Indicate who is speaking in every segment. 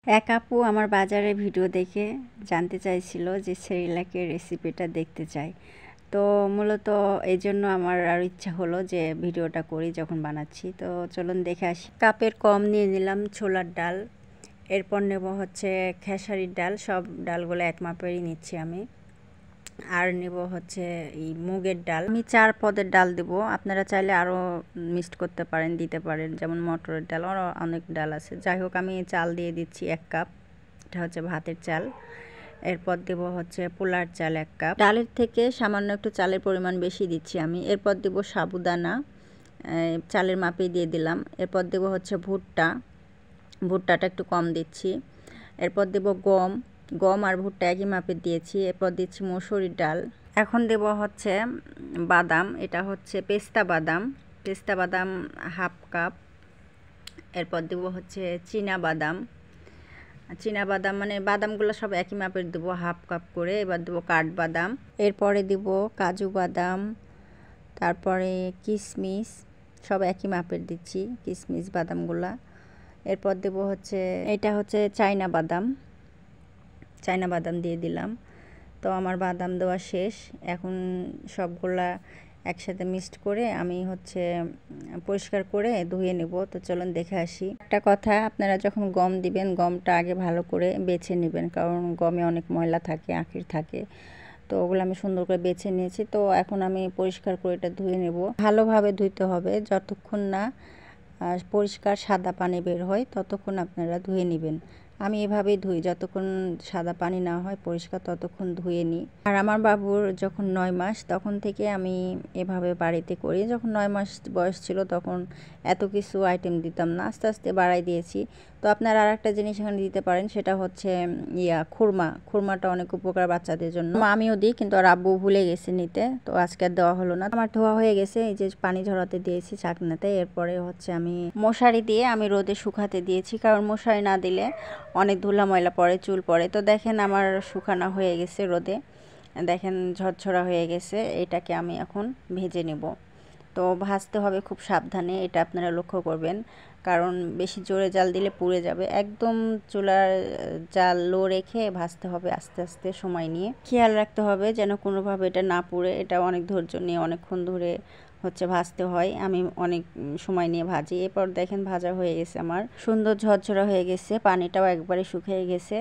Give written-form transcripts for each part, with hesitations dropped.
Speaker 1: এক আপু আমার বাজারের ভিডিও দেখে জানতে চাইছিল যে সেরিল্যাকের রেসিপিটা দেখতে চাই। তো মূলত এই জন্য আমার আরও ইচ্ছা হলো যে ভিডিওটা করি যখন বানাচ্ছি। তো চলুন দেখে আসি। কাপের কম নিয়ে নিলাম ছোলার ডাল, এরপর নেব হচ্ছে খেসারির ডাল। সব ডালগুলো এক মাপেরই নিচ্ছি আমি। আর নেব হচ্ছে এই মুগের ডাল। আমি 4 পদের ডাল দেবো, আপনারা চাইলে আরও মিক্সড করতে পারেন, দিতে পারেন, যেমন মটরের ডাল, আরও অনেক ডাল আছে। যাই হোক, আমি চাল দিয়ে দিচ্ছি 1 কাপ, এটা হচ্ছে ভাতের চাল। এরপর দেব হচ্ছে পোলার চাল 1 কাপ। ডালের থেকে সামান্য একটু চালের পরিমাণ বেশি দিচ্ছি আমি। এরপর দেব সাবুদানা, চালের মাপে দিয়ে দিলাম। এরপর দেব হচ্ছে ভুট্টাটা একটু কম দিচ্ছি। এরপর দেব গম আর ভুট্টা একই মাপে দিয়েছি। এরপর দিচ্ছি মসুরির ডাল। এখন দেব হচ্ছে বাদাম, এটা হচ্ছে পেস্তা বাদাম 1/2 কাপ। এরপর দেব হচ্ছে চীনা বাদাম মানে বাদামগুলো সব একই মাপের দেবো 1/2 কাপ করে। এবার দেবো কাঠবাদাম। এরপরে দেব কাজু বাদাম, তারপরে কিশমিশ, সব একই মাপের দিচ্ছি কিশমিশ বাদামগুলা। এরপর দেব হচ্ছে এটা হচ্ছে চায়না বাদাম দিয়ে দিলাম। তো আমার বাদাম দেওয়া শেষ। এখন সবগুলা একসাথে মিক্সড করে আমি হচ্ছে পরিষ্কার করে ধুয়ে নেব। তো চলুন দেখে আসি। একটা কথা, আপনারা যখন গম দিবেন, গমটা আগে ভালো করে বেছে নেবেন, কারণ গমে অনেক ময়লা থাকে, আঁখির থাকে। তো ওগুলো আমি সুন্দর করে বেছে নিয়েছি। তো এখন আমি পরিষ্কার করে এটা ধুয়ে নেব। ভালোভাবে ধুইতে হবে, যতক্ষণ না পরিষ্কার সাদা পানি বের হয় ততক্ষণ আপনারা ধুয়ে নেবেন। আমি এভাবেই ধুই, যতক্ষণ সাদা পানি না হয় পরিষ্কার ততক্ষণ ধুয়ে নিই। আর আমার বাবুর যখন 9 মাস তখন থেকে আমি এভাবে বাড়িতে করি। যখন 9 মাস বয়স ছিল তখন এত কিছু আইটেম দিতাম না, আস্তে আস্তে বাড়াই দিয়েছি। তো আপনারা আর একটা জিনিস এখানে দিতে পারেন, সেটা হচ্ছে খুরমাটা অনেক উপকার বাচ্চাদের জন্য। আমিও দিই, কিন্তু আর আব্বু ভুলে গেছে নিতে, তো আজকে আর দেওয়া হলো না। আমার ধোয়া হয়ে গেছে, এই যে পানি ঝরাতে দিয়েছি ছাকনাতে। এরপরে হচ্ছে আমি মশারি দিয়ে আমি রোদে শুকাতে দিয়েছি, কারণ মশারি না দিলে অনেক ধুলা ময়লা পড়ে, চুল পড়ে। তো দেখেন আমার শুকানো হয়ে গেছে রোদে, দেখেন ঝরঝরা হয়ে গেছে। এটাকে আমি এখন ভেজে নেব। তো ভাজতে হবে খুব সাবধানে, এটা আপনারা লক্ষ্য করবেন, কারণ বেশি জোরে জাল দিলে পুড়ে যাবে। একদম চুলার জাল লো রেখে ভাজতে হবে, আস্তে আস্তে সময় নিয়ে। খেয়াল রাখতে হবে যেন কোনোভাবে এটা না পুড়ে। এটা অনেক ধৈর্য নিয়ে অনেকক্ষণ ধরে হচ্ছে ভাজতে হয়, আমি অনেক সময় নিয়ে ভাজি। এরপর দেখেন ভাজা হয়ে গেছে, আমার সুন্দর ঝরঝরা হয়ে গেছে, পানিটাও একবারে শুকিয়ে গেছে।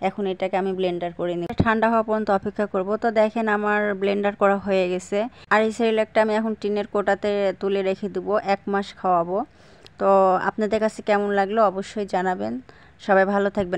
Speaker 1: এখন এটাকে আমি ব্লেন্ডার করে নিই, ঠান্ডা হওয়া পর্যন্ত অপেক্ষা করব। তো দেখেন আমার ব্লেন্ডার করা হয়ে গেছে। আর এই সেরিল্যাকটা আমি এখন টিনের কোটাতে তুলে রেখে দেবো, 1 মাস খাওয়াবো। তো আপনাদের কাছে কেমন লাগলো অবশ্যই জানাবেন। সবাই ভালো থাকবেন।